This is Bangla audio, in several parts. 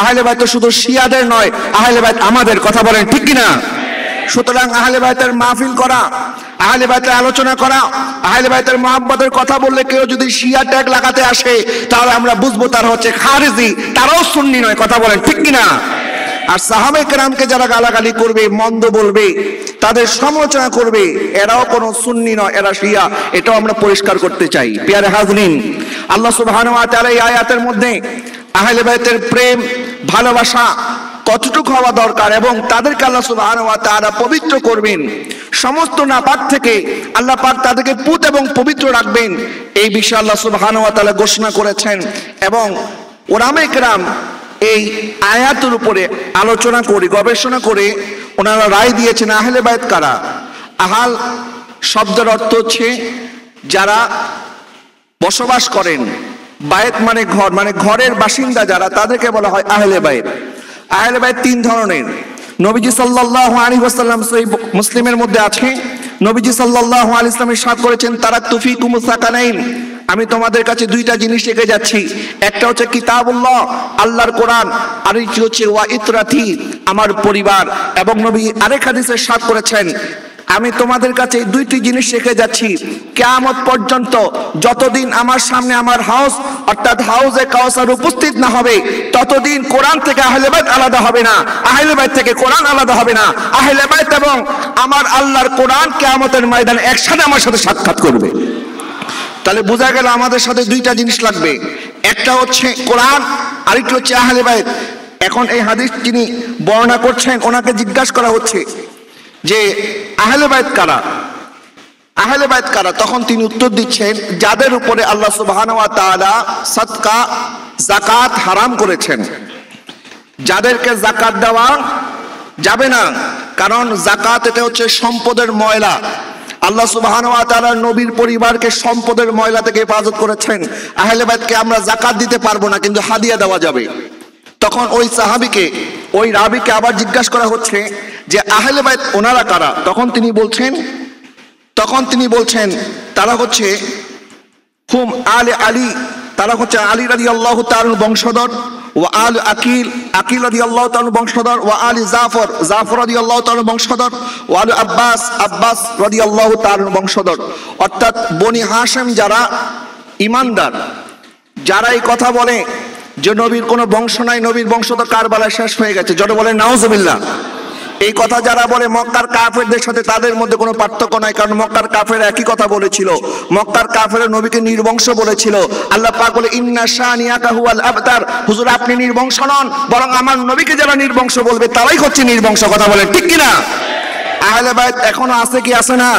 আহলে বাইত তো শুধু শিয়াদের নয়, আহলে বাইত আমাদের, কথা বলেন ঠিক কিনা? সুতরাং আহলে বাইতের মাহফিল করা, আহলে বাইতের আলোচনা করা, আহলে বাইতের মহব্বতের কথা বললে কেউ যদি শিয়া ট্যাগ লাগাতে আসে তাহলে আমরা বুঝবো তারা হচ্ছে খারেজি, তারাও সুন্নি নয়, কথা বলেন ঠিক কিনা? আর সাহাবে কেরামকে যারা গালাগালি করবে, মন্দ বলবে, তাদের সমালোচনা করবে, এরাও কোনো সুন্নি নয়, এরা শিয়া, এটাও আমরা পরিষ্কার করতে চাই। প্রিয় হাজরিন, আল্লাহ সুবহানাহু ওয়া তাআলা এই আয়াতের মধ্যে আহলে বাইতের প্রেম ভালোবাসা কতটুকু হওয়া দরকার এবং তাদেরকে আল্লাহ সুবহানাহু ওয়া তাআলা পবিত্র করবেন, সমস্ত নাপাক থেকে আল্লাহ পাক তাদেরকে পুত এবং পবিত্র রাখবেন, এই বিষয়ে আল্লাহ সুবহানাহু ওয়া তাআলা ঘোষণা করেছেন। এবং উলামায়ে কেরাম এই আয়াতের উপরে আলোচনা করে, গবেষণা করে ওনারা রায় দিয়েছেন আহলে বাইত কারা। আহাল শব্দের অর্থ হচ্ছে যারা বসবাস করেন, বাইত মানে ঘর, মানে ঘরের বাসিন্দা যারা, তাদেরকে বলা হয় আহলে বাইত। আহলে বাইত তিন ধরনের। নবীজি সাল্লাল্লাহু আলাইহি ওয়াসাল্লাম সহিহ মুসলিমের মধ্যে আছে, নবীজি সাল্লাল্লাহু আলাইহি ওয়াসাল্লাম ইরশাদ করেছেন, তারাকতু ফিকুমুস সাকানাইন, আমি তোমাদের কাছে দুইটা জিনিস রেখে যাচ্ছি, একটা হচ্ছে কিতাবুল্লাহ, আল্লাহর কোরআন, আর একটি হচ্ছে ওয়া ইতরাতি, আমার পরিবার। এবং নবী আরেক হাদিসে ইরশাদ করেছেন, আমি তোমাদের কাছে দুইটি জিনিস রেখে যাচ্ছি, কিয়ামত পর্যন্ত যতদিন আমার সামনে আমার হাউস অর্থাৎ হাউজে কাউসার উপস্থিত না হবে ততদিন কোরআন থেকে আহলে বাইত আলাদা হবে না, আহলে বাইত থেকে কোরআন আলাদা হবে না। আহলে বাইত এবং আমার আল্লাহর কোরআন কিয়ামতের ময়দানে একসাথে আমার সাথে সাক্ষাৎ করবে। তাহলে বোঝা গেল আমাদের সাথে দুইটা জিনিস লাগবে, একটা হচ্ছে কোরআন, আরেকটা হচ্ছে আহলে বাইত। এখন এই হাদিস যিনি বর্ণনা করছেন ওনাকে জিজ্ঞাসা করা হচ্ছে যে আহলে বাইত কারা, আহলে বাইত কারা? তখন তিনি উত্তর দিচ্ছেন, যাদের উপরে আল্লাহ সুবহানাহু ওয়া তাআলা সাদকা যাকাত হারাম করেছেন, যাদেরকে যাকাত দেওয়া যাবে না, কারণ যাকাত এটা হচ্ছে সম্পদের ময়লা। আল্লাহ সুবহানাহু ওয়া তাআলা নবীর পরিবারকে সম্পদের ময়লা থেকে হেফাজত করেছেন। আহলে বাইতকে আমরা যাকাত দিতে পারবো না, কিন্তু হাদিয়া দেওয়া যাবে। তখন ওই সাহাবীকে, ওই রাবীকে আবার জিজ্ঞাসা করা হচ্ছে যে আহলে বাইত ওনারা কারা? তখন তিনি বলছেন তারা হচ্ছে হুম আলে আলী, তারা হচ্ছে আলী রাদিয়াল্লাহু তাআলার বংশধর, ওয়া আল আকিল, আকিল রাদিয়াল্লাহু তাআলার বংশধর, ওয়া আলী জাফর, জাফর রাদিয়াল্লাহু তাআলার বংশধর, ওয়া আল আব্বাস, আব্বাস রাদিয়াল্লাহু তাআলার বংশধর। অর্থাৎ বনি হাশেম যারা ঈমানদার, যারা এই কথা বলে যে নবীর কোনো বংশ নাই, নবীর বংশ তো কারবালায় শেষ হয়ে গেছে, যারা বলে নাউজুবিল্লাহ, এই কথা যারা বলে মক্কার কাফেরদের সাথে তাদের মধ্যে কোনো পার্থক্য নাই, কারণ মক্কার কাফের একই কথা বলেছিল। মক্কার কাফের নবীকে নির্বংশ বলেছিল। আল্লাহ পাক বলে ইন্না শানিয়াকা হুয়াল আবতার, হুজুর আপনি নির্বংশ নন, বরং আমার নবীকে যারা নির্বংশ বলবে তারাই হচ্ছে নির্বংশ, কথা বলেন ঠিক কিনা? আহলে বাইত এখনো আছে কি আছে না?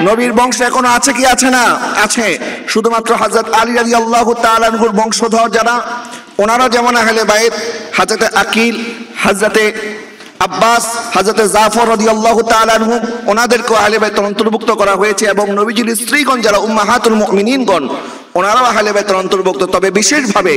নবীর বংশ এখনো আছে কি আছে না? আছে। শুধুমাত্র হযরত আলী রাদিয়াল্লাহু তাআলা আনহুর বংশধর যারা, ওনারা যেমন আহলে বাইত, হযরতে আকিল, হযরতে আব্বাস, হযরতে জাফর রাদিয়াল্লাহু তাআলা আনহু, ওনাদেরকে আহলে বাইতের অন্তর্ভুক্ত করা হয়েছে। এবং নবীজির স্ত্রীগণ যারা উম্মাহাতুল মুমিনিনগণ, ওনারাও আহলে বাইতের অন্তর্ভুক্ত। তবে বিশেষভাবে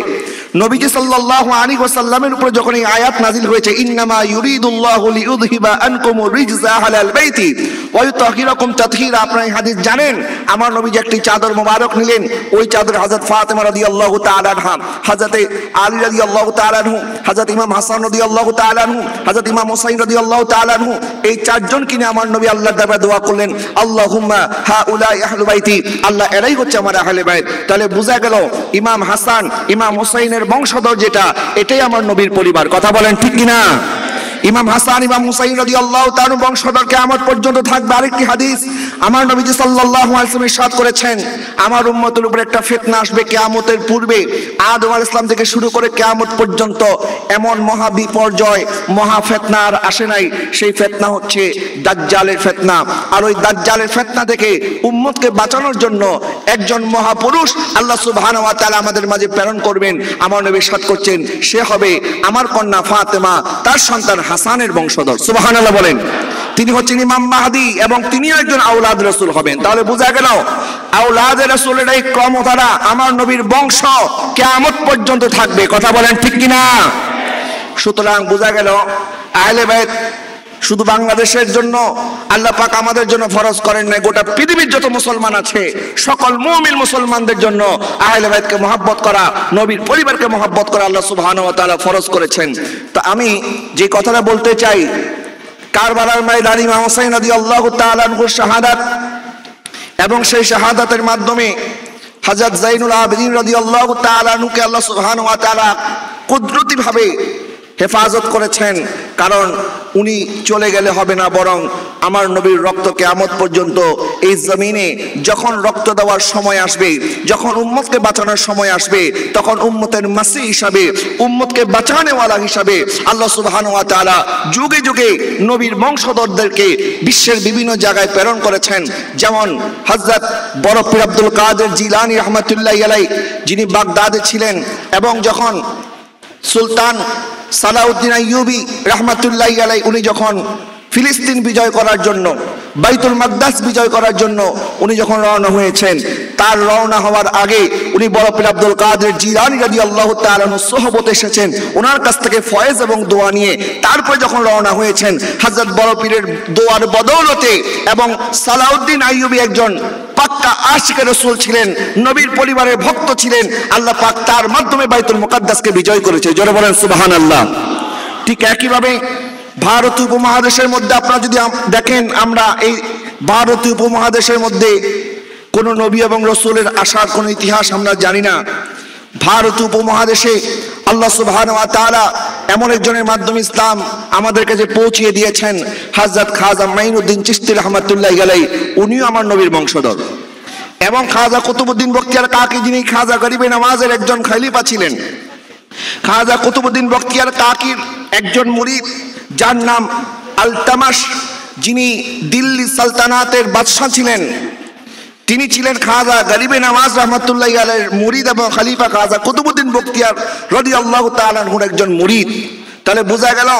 নবীজি সাল্লাল্লাহু আলাইহি ওয়াসাল্লামের উপরে যখন এই আয়াত নাযিল হয়েছে, ইন্নামা ইউরিদুল্লাহু লিইউযহিবা আনকুমুর রিজসা আহলাল বাইতি ওয়া ইউতাহিরাকুম তাতহীরা, আপনারা এই হাদিস জানেন। আমার নবীজি একটি চাদর মোবারক নিলেন, ওই চাদর হযরত ফাতেমা রাদিয়াল্লাহু তাআলা আনহা, হযরতে আলী রাদিয়াল্লাহু তাআলা আনহু, হযরত ইমাম হাসান রাদিয়াল্লাহু তাআলা আনহু, হযরত ইমাম হুসাইন রাদিয়াল্লাহু তাআলা আনহু, এই চারজন কিনে আমার নবী আল্লাহর দরবারে দোয়া করলেন, আল্লাহুম্মা হাউলাই আহলু বাইতি, আল্লাহ এরাই হচ্ছে আমার আহলে বাইত। তাহলে বোঝা গেল ইমাম হাসান, ইমাম হুসাইনের বংশধর যেটা, এটাই আমার নবীর পরিবার, কথা বলেন ঠিক কিনা? ইমাম হাসান, ইমাম হুসাইন রাদিয়াল্লাহু তাআলা বংশধর কিয়ামত পর্যন্ত থাকবে। আরেকটি হাদিস আমার নবীজি সাল্লাল্লাহু আলাইহি ওয়াসাল্লাম ইরশাদ করেছেন, আমার উম্মতের উপর একটা ফিতনা আসবে কিয়ামতের পূর্বে, আদম আলাইহিস সালাম থেকে শুরু করে কিয়ামত পর্যন্ত এমন মহা বিপর্যয়, মহা ফিতনা আর আসে নাই। সেই ফিতনা হচ্ছে দাজ্জালের ফিতনা। আর ওই দাজ্জালের ফিতনা থেকে উম্মতকে বাঁচানোর জন্য একজন মহাপুরুষ আল্লাহ সুবহানাহু ওয়া তাআলা আমাদের মাঝে প্রেরণ করবেন। আমার নবী ইরশাদ করছেন, সে হবে আমার কন্যা ফাতেমা, তার সন্তান হাসানের বংশধর। সুবহানাল্লাহ বলেন। তিনি হচ্ছেন ইমাম মাহদি এবং তিনি একজন আওলাদ রাসূল হবেন। তাহলে বোঝা গেল আওলাদ রাসূলের এই ক্রমধারা আমার নবীর বংশ কিয়ামত পর্যন্ত থাকবে, কথা বলেন ঠিক কিনা? সুতরাং বোঝা গেল আহলে বাইত শুধু বাংলাদেশের জন্য আল্লাহ পাক আমাদের জন্য ফরজ করেন নাই, গোটা পৃথিবীর যত মুসলমান আছে সকল মুমিন মুসলমানদের জন্য আহলে বাইতকে মহব্বত করা, নবীর পরিবারকে মহব্বত করা আল্লাহ সুবহানাহু ওয়া তাআলা ফরজ করেছেন। তো আমি যে কথাটা বলতে চাই, কারবালার ময়দানে ইমাম হুসাইন রাদিয়াল্লাহু তাআলা আনহুর শাহাদাত এবং সেই শাহাদাতের মাধ্যমে হযরত যাইনুল আবেদিন রাদিয়াল্লাহু তাআলা আনহুকে আল্লাহ সুবহানাহু ওয়া তাআলা কুদরতিভাবে হেফাজত করেছেন। কারণ উনি চলে গেলে হবে না, বরং আমার নবীর রক্ত কিয়ামত পর্যন্ত এই জমিনে যখন রক্ত দেওয়ার সময় আসবে, যখন উম্মতকে বাঁচানোর সময় আসবে, তখন উম্মতের মাসি হিসাবে, উম্মতকে বাঁচানোওয়ালা হিসাবে আল্লাহ সুবহানাহু ওয়া তাআলা যুগে যুগে নবীর বংশধরদেরকে বিশ্বের বিভিন্ন জায়গায় প্রেরণ করেছেন। যেমন হযরত বড় পীর আব্দুল কাদের জিলানী রাহমাতুল্লাহি আলাইহি, যিনি বাগদাদে ছিলেন, এবং যখন সুলতান সালাউদ্দিন আইয়ুবী রাহমাতুল্লাহি আলাইহি উনি যখন ফিলিস্তিন বিজয় করার জন্য, বাইতুল মাকদাস বিজয় করার জন্য উনি যখন রওনা হয়েছেন, তার রওনা হওয়ার আগে উনি বড় পীর আব্দুল কাদের জিলানী রাদিয়াল্লাহু তাআলা আনহু সোহবতে এসেছেন, ওনার কাছ থেকে ফয়েজ এবং দোয়া নিয়ে তারপর যখন রওনা হয়েছেন, হযরত বড় পীরের দোয়ার বদৌলতে, এবং সালাউদ্দিন আইয়ুবী একজন পাক্কা আশিকে রাসূল ছিলেন, নবীর পরিবারের ভক্ত ছিলেন, আল্লাহ পাক তার মাধ্যমে বাইতুল মুকাদ্দাসকে বিজয় করেছে। জোরে বলেন সুবহানাল্লাহ। ঠিক একইভাবে ভারতীয় উপমহাদেশের মধ্যে আপনারা যদি দেখেন, আমরা এই ভারতীয় উপমহাদেশের মধ্যে কোন নবী এবং রাসূলের আসার কোন ইতিহাস আমরা জানি না। ভারতীয় উপমহাদেশে আল্লাহ সুবহানাহু ওয়া তাআলা এমন একজনের মাধ্যমে ইসলাম আমাদের কাছে পৌঁছিয়ে দিয়েছেন, হযরত খাজা মাইনুদ্দিন চিশতি রাহমাতুল্লাহি আলাইহি, উনিও আমার নবীর বংশধর। এবং খাজা কুতুবউদ্দিন বখতিয়ার কাকি, যিনি খাজা গরিবে নওয়াজের একজন খলিফা ছিলেন, খাজা কুতুবউদ্দিন বখতিয়ার কাকির একজন মুরিদ যার নাম আলতামাশ, যিনি দিল্লি সালতানাতের বাদশা ছিলেন, তিনি ছিলেন খাজা গরিবে নওয়াজ রাহমাতুল্লাহি আলাইহির মুরিদ এবং খলিফা খাজা কুতুবউদ্দিন বখতিয়ার রাদিয়াল্লাহু তাআলা আনহুর একজন মুরিদ। তাহলে বোঝা গেল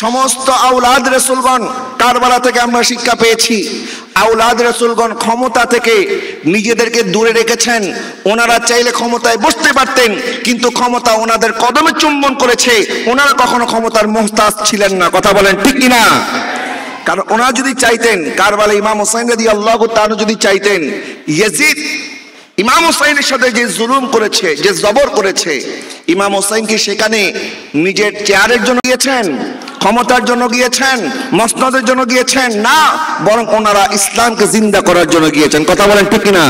সমস্ত আওলাদ রাসূলগণ, কারবালা থেকে আমরা শিক্ষা পেয়েছি, আওলাদ রাসূলগণ ক্ষমতা থেকে নিজেদেরকে দূরে রেখেছেন। ওনারা চাইলে ক্ষমতায় বসতে পারতেন, কিন্তু ক্ষমতা ওনাদের কদমে চুম্বন করেছে, ওনারা কখনো ক্ষমতার মুহতাজ ছিলেন না। কথা বলেন ঠিক কিনা? কারণ ওনারা যদি চাইতেন, কারবালা ইমাম হুসাইন রাদিয়াল্লাহু তাআলা যদি চাইতেন, ইয়াজিদ ইমাম হুসাইনের সাথে যে জুলুম করেছে, যে জবর করেছে, ইমাম হুসাইন কি সেখানে নিজের চেয়ারের জন্য গিয়েছেন, ক্ষমতার জন্য গিয়েছেন, মসনদের জন্য গিয়েছেন? না, বরং ওনারা ইসলামকে জিন্দা করার জন্য গিয়েছেন। কথা বলেন ঠিক কিনা?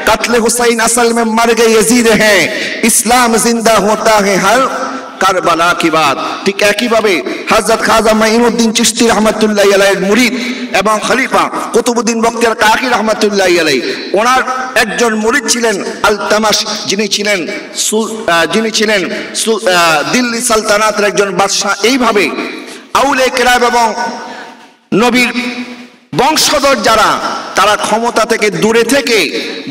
কাতলে হুসাইন আসল মে মর গে ইয়াজিদ হ্যাঁ, ইসলাম জিন্দা হোতা হ্যাঁ হর কারবালা কি বাত। ঠিক একইভাবে হযরত খাজা মাইনুদ্দিন চিশতি রাহমাতুল্লাহি আলাইহির মুরিদ এবং খলিফা কুতুবউদ্দিন বখতিয়ার কাকি রাহমাতুল্লাহি আলাইহি, ওনার একজন মুরিদ ছিলেন আলতামাশ, যিনি ছিলেন দিল্লি সালতানাতের একজন বাদশা। এইভাবে আউলে কেরাম এবং নবীর বংশধর যারা, তারা ক্ষমতা থেকে দূরে থেকে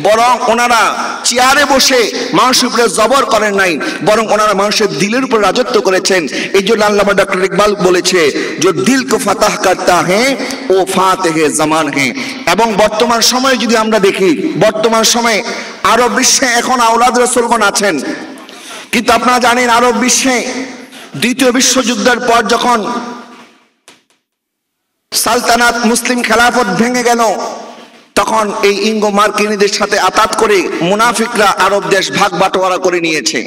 বরং ওনারা চেয়ারে বসে মানুষের উপরে জবর করেন নাই, বরং ওনারা মানুষের দিলের উপর রাজত্ব করেছেন। এই জন্য আল্লামা ডক্টর ইকবাল বলেছে, যে দিল কো ফাতাহ করতা হ্যাঁ ও ফাতেহে জামান হ্যাঁ। এবং বর্তমান সময়ে যদি আমরা দেখি, বর্তমান সময়ে আরব বিশ্বে এখন আওলাদ রাসূলগণ আছেন, কিন্তু আপনারা জানেন আরব বিশ্বে দ্বিতীয় বিশ্বযুদ্ধের পর যখন সালতানাত মুসলিম খেলাফত ভেঙে গেল, তখন এই ইঙ্গো মার্কিনীদের সাথে আতাত করে মুনাফিকরা আরব দেশ ভাগ বাটোয়ারা করে নিয়েছে,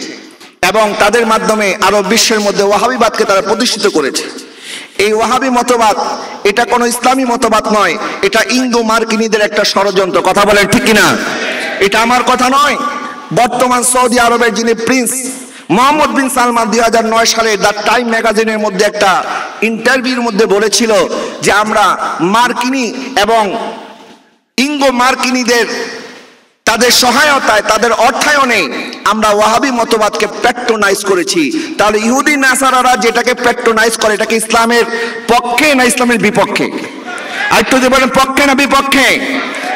এবং তাদের মাধ্যমে আরব বিশ্বের মধ্যে ওয়াহাবিবাদকে তারা প্রতিষ্ঠিত করেছে। এই ওয়াহাবি মতবাদ এটা কোনো ইসলামী মতবাদ নয়, এটা ইঙ্গো মার্কিনীদের একটা ষড়যন্ত্র। কথা বলেন ঠিক কিনা? এটা আমার কথা নয়। বর্তমান সৌদি আরবের যিনি প্রিন্স মোহাম্মদ বিন সালমান 2009 সালে দ্য টাইম ম্যাগাজিনের মধ্যে একটা ইন্টারভিউর মধ্যে বলেছিল যে আমরা মার্কিনী এবং ইঙ্গো মার্কিনীদের তাদের সহায়তায়, তাদের অর্থায়নে আমরা ওয়াহাবি মতবাদকে প্যাট্রোনাইজ করেছি। তাহলে ইহুদি নাসারারা যেটাকে প্যাট্রোনাইজ করে, এটাকে ইসলামের পক্ষে না ইসলামের বিপক্ষে? আর একটু যে বলেন পক্ষে না বিপক্ষে?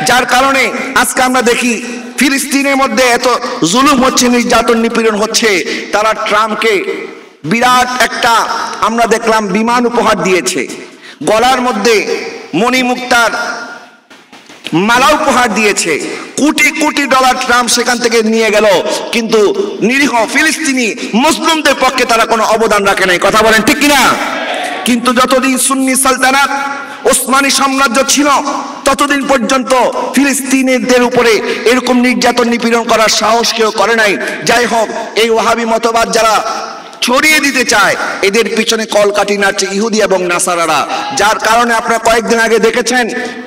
যার কারণে আজকে আমরা দেখি ফিলিস্তিনের মধ্যে এত জুলুম হচ্ছে, নির্যাতন নিপীড়ন হচ্ছে। তারা ট্রাম্পকে বিরাট একটা আমরা দেখলাম বিমান উপহার দিয়েছে, গলার মধ্যে মণিমুক্তার মালা উপহার দিয়েছে, কোটি কোটি ডলার ট্রাম্প সেখান থেকে নিয়ে গেল, কিন্তু নিরীহ ফিলিস্তিনি মুসলিমদের পক্ষে তারা কোনো অবদান রাখে নাই। কথা বলেন ঠিক কিনা? কিন্তু যতদিন সুন্নি সালতানাত ওসমানী সাম্রাজ্য ছিল ততদিন পর্যন্ত ফিলিস্তিনিদের উপরে এরকম নির্যাতন নিপীড়ন করার সাহস কেউ করে নাই। যাই হোক, এই ওয়াহাবি মতবাদ যারা ছড়িয়ে দিতে চায় এদের পিছনে কলকাঠি নাড়ছে ইহুদি এবং নাসারারা, যার কারণে আপনারা কয়েকদিন আগে দেখেছেন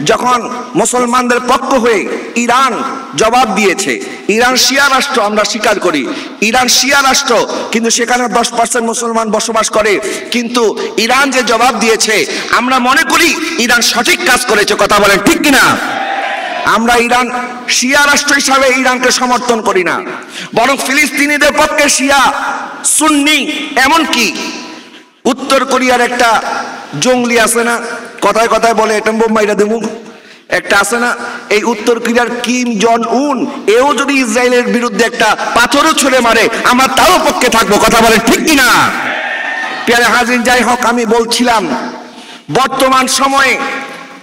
যখন মুসলমানদের পক্ষ হয়ে ইরান জবাব দিয়েছে। ইরান শিয়া রাষ্ট্র, আমরা স্বীকার করি ইরান শিয়া রাষ্ট্র, কিন্তু সেখানে 10% মুসলমান বসবাস করে। কিন্তু ইরান যে জবাব দিয়েছে আমরা মনে করি ইরান সঠিক কাজ করেছে। কথা বলেন ঠিক কিনা? আমরা ইরান শিয়া রাষ্ট্র হিসাবে ইরানকে সমর্থন করি না, বরং ফিলিস্তিনিদের পক্ষে শিয়া সুন্নি, এমনকি উত্তর কোরিয়ার একটা জঙ্গলি আছে না, কথায় কথায় বলে এটা বোম্বাইটা দেবো, একটা আছে না, এই উত্তর কোরিয়ার কিম জন উন, এও যদি ইসরায়েলের বিরুদ্ধে একটা পাথরও ছুঁড়ে মারে আমরা তারও পক্ষে থাকবো। কথা বলে ঠিক কিনা? প্যারে হাজির, যাই হোক, আমি বলছিলাম বর্তমান সময়ে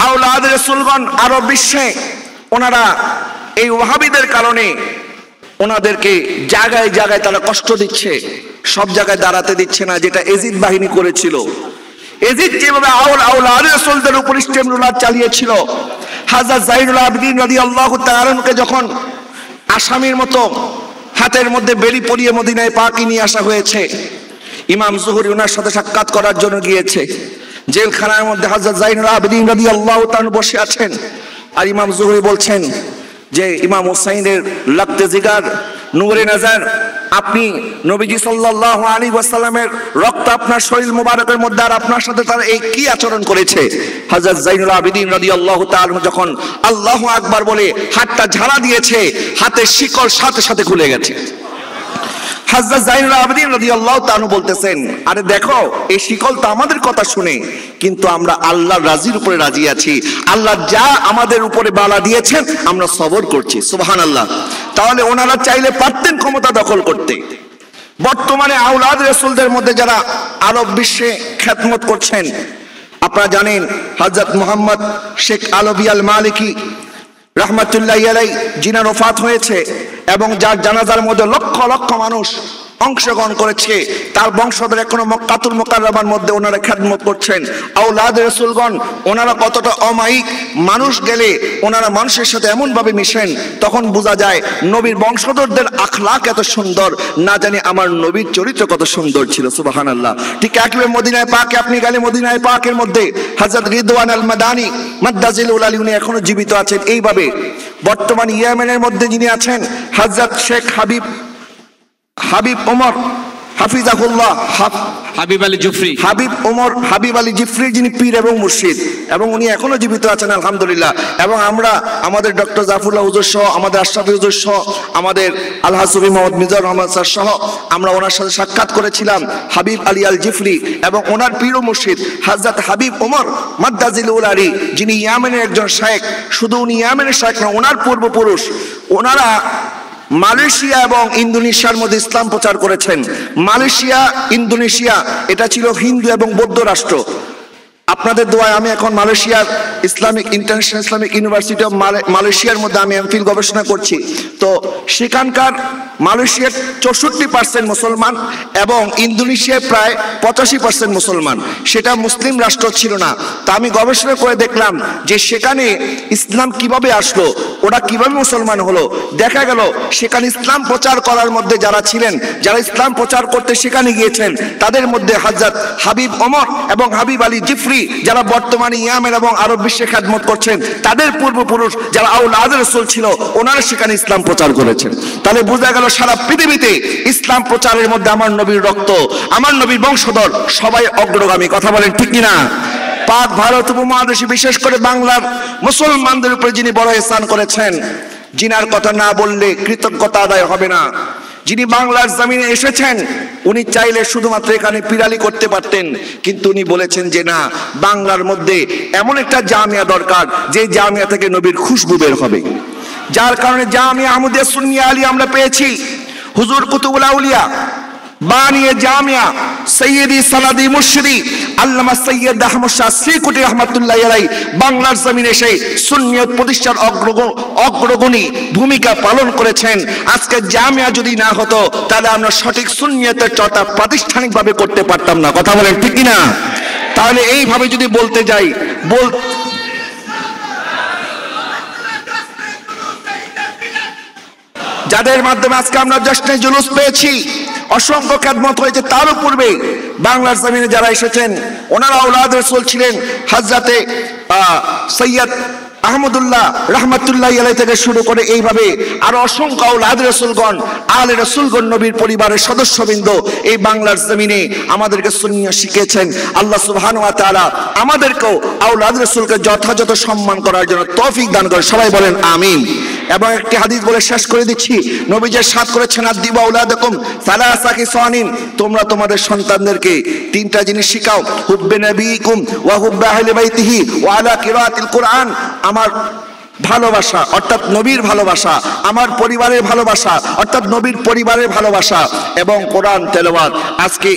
আওলাদ রাসূলগণ আরব বিশ্বে ওনারা এই ওয়াহাবিদের কারণে ওনাদেরকে জায়গায় জায়গায় তারা কষ্ট দিচ্ছে, সব জায়গায় দাঁড়াতে দিচ্ছে না, যেটা এজিদ বাহিনী করেছিল। এজিদ যেভাবে আওলাদ রাসূলদের উপর ইস্তেমরুলাত চালিয়েছিল, হযরত যায়নুল আবেদিন রাদিয়াল্লাহু তাআলা আনহুকে যখন আসামির মতো হাতের মধ্যে বেড়ি পরিয়ে মদিনায় পাকি নিয়ে আসা হয়েছে, ইমাম জুহরি ওনার সাথে সাক্ষাৎ করার জন্য গিয়েছে। জেলখানার মধ্যে হযরত যায়নুল আবেদিন রাদিয়াল্লাহু তাআলা বসে আছেন, আর ইমাম জুহরি বলছেন যে ইমাম হুসাইনের লাক্তে জিগার নূরে নজর, আপনি নবীজি সাল্লাল্লাহু আলাইহি ওয়াসাল্লামের রক্ত আপনার শরীর মোবারকের মধ্যে, আর আপনার সাথে তার এই কি আচরণ করেছে? হযরত যায়নুল আবেদিন রাদিয়াল্লাহু তাআলা যখন আল্লাহু আকবার বলে হাতটা ঝাড়া দিয়েছে, হাতের শিকল সাথে সাথে খুলে গেছে। হযরত যায়নুল আবেদিন রাদিয়াল্লাহু তাআলা বলতেছেন, আরে দেখো, এই শিকল তো আমাদের কথা শুনে, কিন্তু আমরা আল্লাহর রাজির উপরে রাজি আছি, আল্লাহ যা আমাদের উপরে বালা দিয়েছেন আমরা সবর করছি। সুবহানাল্লাহ। তাহলে ওনারা চাইলে পারতেন ক্ষমতা দখল করতে। বর্তমানে আওলাদ রাসূলদের মধ্যে যারা আরব বিশ্বে খিদমত করছেন, আপনারা জানেন হযরত মুহাম্মদ শেখ আলবী আল মালিকি রাহমাতুল্লাহি আলাইহি যিনার ওফাত হয়েছে এবং যার জানাজার মধ্যে লক্ষ লক্ষ মানুষ অংশগ্রহণ করেছে, তার বংশধর এখনো মক্কাতুল মুকাররমার মধ্যে ওনারা খিদমত করছেন। আওলাদ রাসূলগণ ওনারা কতটা অমায়িক, মানুষ গেলে ওনারা মানুষের সাথে এমন ভাবে মিশেন, তখন বোঝা যায় নবীর বংশধরদের আখলাক এত সুন্দর, না জানি আমার নবীর চরিত্র কত সুন্দর ছিল। সুবহানাল্লাহ। ঠিক একইভাবে মদিনায় পাকে আপনি গেলে মদিনায় পাকের মধ্যে হযরত রিদওয়ান আল মাদানী মাদ্দাজিলুল আলী উনি এখনো জীবিত আছেন। এইভাবে বর্তমান ইয়েমেনের মধ্যে যিনি আছেন হযরত শেখ হাবিব ওমর হাফিজাহুল্লাহ, হাবিব আলী জিফরি যিনি পীর এবং মুর্শিদ, এবং উনি এখনো জীবিত আছেন আলহামদুলিল্লাহ। এবং আমরা আমাদের ডক্টর জাফরুল্লাহ হুজুর সহ, আমাদের আশরাফি হুজুর সহ, আমাদের আলহাজ সুফি মোহাম্মদ মিজানুর রহমান স্যার সহ আমরা ওনার সাথে সাক্ষাৎ করেছিলাম। হাবিব আলী আল জিফরি এবং ওনার পীর ও মুর্শিদ হযরত হাবিব ওমর মাদ্দাজিলুল আলী, যিনি ইয়ামেনের একজন শায়েখ, শুধু উনি ইয়ামেনের শায়েখ না, ওনার পূর্বপুরুষ ওনারা মালয়েশিয়া এবং ইন্দোনেশিয়ার মধ্যে ইসলাম প্রচার করেছেন। মালয়েশিয়া, ইন্দোনেশিয়া এটা ছিল হিন্দু এবং বৌদ্ধ রাষ্ট্র। আপনাদের দোয়ায় আমি এখন মালয়েশিয়ার ইন্টারন্যাশনাল ইসলামিক ইউনিভার্সিটি অফ মালয়েশিয়ার মধ্যে আমি এমফিল গবেষণা করছি। তো সেখানকার মালয়েশিয়ার 64% মুসলমান এবং ইন্দোনেশিয়ায় প্রায় 85% মুসলমান। সেটা মুসলিম রাষ্ট্র ছিল না। তা আমি গবেষণা করে দেখলাম যে সেখানে ইসলাম কিভাবে আসলো, ওরা কিভাবে মুসলমান হলো। দেখা গেল সেখানে ইসলাম প্রচার করার মধ্যে যারা ছিলেন, যারা ইসলাম প্রচার করতে সেখানে গিয়েছেন, তাদের মধ্যে হযরত হাবিব ওমর এবং হাবিব আলী জিফরি, যারা বর্তমানে ইয়ামেন এবং আরব বিশ্বে খিদমত করছেন, তাদের পূর্বপুরুষ যারা আওলাদ রাসূল ছিল, ওনারা সেখানে ইসলাম প্রচার করেছেন। তাহলে বোঝা গেল সারা পৃথিবীতে ইসলাম প্রচারের মধ্যে আমার নবীর রক্ত, আমার নবীর বংশধর সবাই অগ্রগামী। কথা বলেন ঠিক কিনা? পাক ভারত উপমহাদেশে বিশেষ করে বাংলার মুসলমানদের উপরে যিনি বড় ইহসান করেছেন, যিনার কথা না বললে কৃতজ্ঞতা আদায় হবে না, যিনি বাংলার জমিনে এসেছেন, উনি চাইলে শুধুমাত্র এখানে পিরালি করতে পারতেন, কিন্তু উনি বলেছেন যে না, বাংলার মধ্যে এমন একটা জামিয়া দরকার যে জামিয়া থেকে নবীর খুশবু বের হবে। যার কারণে জামিয়া আহমদিয়া সুন্নিয়া আলী আমরা পেয়েছি। হুজুর কুতুবুল আউলিয়া বানিয়ে জামিয়া সৈয়দি সালাদি মুর্শিদি আল্লামা সৈয়দ আহমদ শাহ শ্রীকুটি রহমাতুল্লাহি আলাইহি বাংলার জমিনে এসে সুন্নিয়ত প্রতিষ্ঠার অগ্রগণী ভূমিকা পালন করেছেন। আজকে জামিয়া যদি না হতো তাহলে আমরা সঠিক সুন্নিয়তের চর্চা প্রাতিষ্ঠানিকভাবে করতে পারতাম না। কথা বলেন ঠিক কিনা? তাহলে এইভাবে যদি বলতে যাই যাদের মাধ্যমে আজকে আমরা জশ্নে জুলুস পেয়েছি, অসংখ্য খেদমত হয়েছে, তারও পূর্বে বাংলার জমিনে যারা এসেছেন ওনারা আওলাদ রাসূল ছিলেন। হযরতে সৈয়দ আহমদুল্লাহ রহমতুল্লাহ আলাইহি থেকে শুরু করে এইভাবে আরো অসংখ্য আওলাদ রাসূলগণ, আলে রাসূলগণ, নবীর পরিবারের সদস্যবৃন্দ এই বাংলার জমিনে আমাদেরকে সুন্নিয়ত শিখিয়েছেন। আল্লাহ সুবহানাহু ওয়া তাআলা আমাদেরকেও আওলাদ রাসূলকে যথাযথ সম্মান করার জন্য তৌফিক দান করেন। সবাই বলেন আমিন। এবং একটি হাদিস বলে শেষ করে দিচ্ছি, নবী যে সাত করেছেন, আদিবু আওলাদাকুম সালাসা খিসানিন, তোমরা তোমাদের সন্তানদেরকে তিনটা জিনিস শিখাও, হুব্বে নবীকুম ওয়া হুব্বে আহলি বাইতিহি ওয়া আলা কিরাআতিল কুরআন, আমার ভালোবাসা অর্থাৎ নবীর ভালোবাসা, আমার পরিবারের ভালোবাসা অর্থাৎ নবীর পরিবারের ভালোবাসা এবং কোরআন তেলাওয়াত। আজকে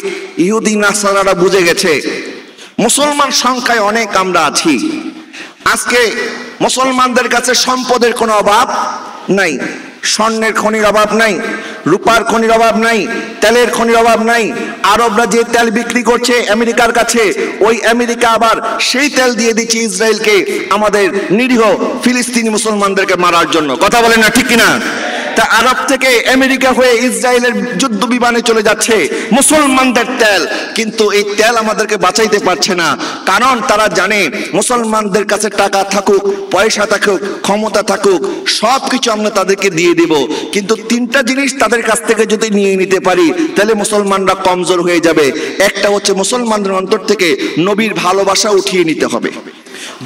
ইহুদি নাসারারা বুঝে গেছে মুসলমান সংখ্যায় অনেক আমরা আছি, আজকে মুসলমানদের কাছে সম্পদের কোনো অভাব নাই, স্বর্ণের খনির অভাব নাই, রূপার খনির অভাব নাই, তেলের খনির অভাব নাই। আরবরা যে তেল বিক্রি করছে আমেরিকার কাছে, ওই আমেরিকা আবার সেই তেল দিয়ে দিচ্ছে ইসরায়েলকে আমাদের নিরীহ ফিলিস্তিনি মুসলমানদেরকে মারার জন্য। কথা বলেন না ঠিক কিনা? তা আরব থেকে আমেরিকা হয়ে ইসরায়েলের যুদ্ধ বিমানে চলে যাচ্ছে মুসলমানদের তেল, কিন্তু এই তেল আমাদেরকে বাঁচাইতে পারছে না, কারণ তারা জানে মুসলমানদের কাছে টাকা থাকুক, পয়সা থাকুক, ক্ষমতা থাকুক, সবকিছু আমরা তাদেরকে দিয়ে দিব, কিন্তু তিনটা জিনিস তাদের কাছ থেকে যদি নিয়ে নিতে পারি তাহলে মুসলমানরা কমজোর হয়ে যাবে। একটা হচ্ছে মুসলমানদের অন্তর থেকে নবীর ভালোবাসা উঠিয়ে নিতে হবে,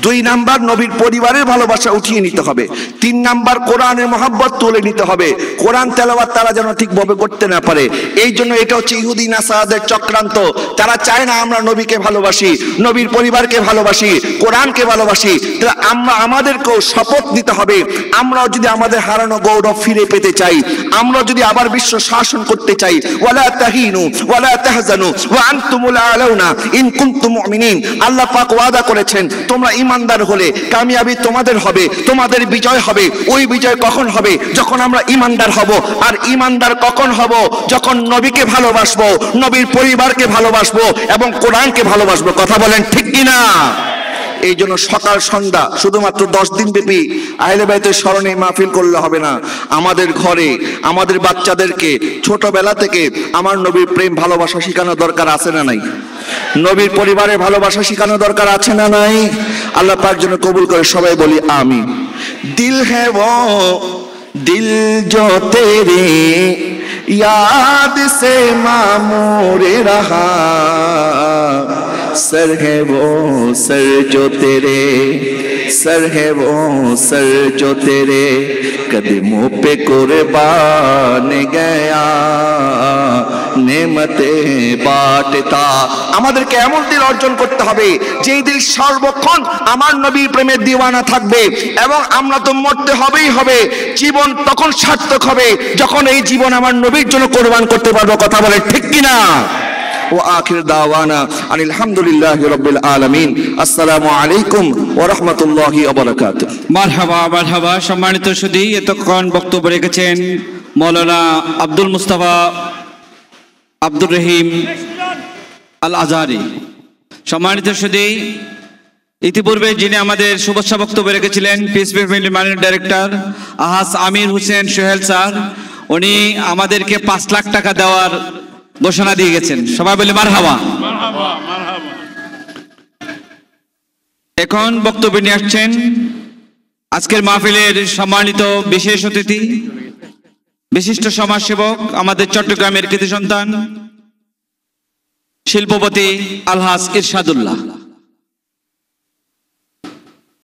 2 নাম্বার নবীর পরিবারের ভালোবাসা উঠিয়ে নিতে হবে, 3 নাম্বার কোরআনের মহব্বত তুলে নিতে হবে। কোরআন তেলাওয়াত তারা যেন ঠিকভাবে করতে না পারে, এই জন্য এটা হচ্ছে ইহুদি নাসারাদের চক্রান্ত। তারা চায় না আমরা নবীকে ভালোবাসি, নবীর পরিবারকে ভালোবাসি, কোরআনকে ভালোবাসি। তাহলে আমরা আমাদেরকেও শপথ নিতে হবে, আমরাও যদি আমাদের হারানো গৌরব ফিরে পেতে চাই, আমরা যদি আবার বিশ্ব শাসন করতে চাই, ওয়ালা তাহিনু ওয়ালা তাহজানু ওয়া আনতুমুল আলাউনা ইন কুনতুম মুমিনিন, আল্লাহ পাক ওয়াদা করেছেন তোমরা ইমানদার হলে কামিয়াবি তোমাদের হবে, তোমাদের বিজয় হবে। ওই বিজয় কখন হবে? যখন আমরা ইমানদার হব। আর ইমানদার কখন হব? যখন নবীকে ভালোবাসবো, নবীর পরিবারকে ভালোবাসবো এবং কোরআনকে ভালোবাসবো। কথা বলেন ঠিক কিনা? এই জন্য সকাল সন্ধ্যা শুধুমাত্র 10 দিন ব্যাপী আহলে বাইতের স্মরণে মাহফিল করলে হবে না, আমাদের ঘরে আমাদের বাচ্চাদেরকে ছোটবেলা থেকে আমার নবীর প্রেম ভালোবাসা শেখানো দরকার আছে না নাই? নবীর পরিবারের ভালোবাসা শেখানো দরকার আছে না নাই? আল্লাহ পাক যেন কবুল করে, সবাই বলি আমিন। দিল হ্যাঁ वो दिल जो तेरे याद से मामूर रहा, सर है वो सर जो तेरे, सर है वो सर जो तेरे कदमों पे कुर्बान गया नेमते बांटता। আমাদেরকে এমন দিল অর্জন করতে হবে যেই দিল সর্বক্ষণ আমার নবীর প্রেমের দিওয়ানা থাকবে, এবং আমরা তো মরতে হবেই হবে, জীবন তখন সার্থক হবে যখন এই জীবন আমার নবীর জন্য কোরবান করতে পারবো। কথা বলে ঠিক কিনা? ও আখির দাওয়ানা আনিল হামদুলিল্লাহি রাব্বিল আলামিন। আসসালামু আলাইকুম ওয়া রাহমাতুল্লাহি ওয়া বারাকাতুহু। মারহাবা মারহাবা। সম্মানিত সুধী, এতক্ষণ বক্তব্য রেখেছেন মাওলানা আব্দুল মুস্তাফা আব্দুর রহিম আল আজহারি। সম্মানিত সুধী, ইতিপূর্বে যিনি আমাদের শুভেচ্ছা বক্তব্য রেখেছিলেন piece family managing director আহাস Amir Hossain Sohel sir, উনি আমাদেরকে 5 লাখ টাকা দেওয়ার ঘোষণা দিয়ে গেছেন। সবাই বলে মারহাবা। এখন বক্তব্য নিয়ে আসছেন আজকের মাহফিলের সম্মানিত বিশেষ অতিথি, বিশিষ্ট সমাজসেবক, আমাদের চট্টগ্রামের কৃতি সন্তান, শিল্পপতি আলহাজ ইরশাদুল্লাহ।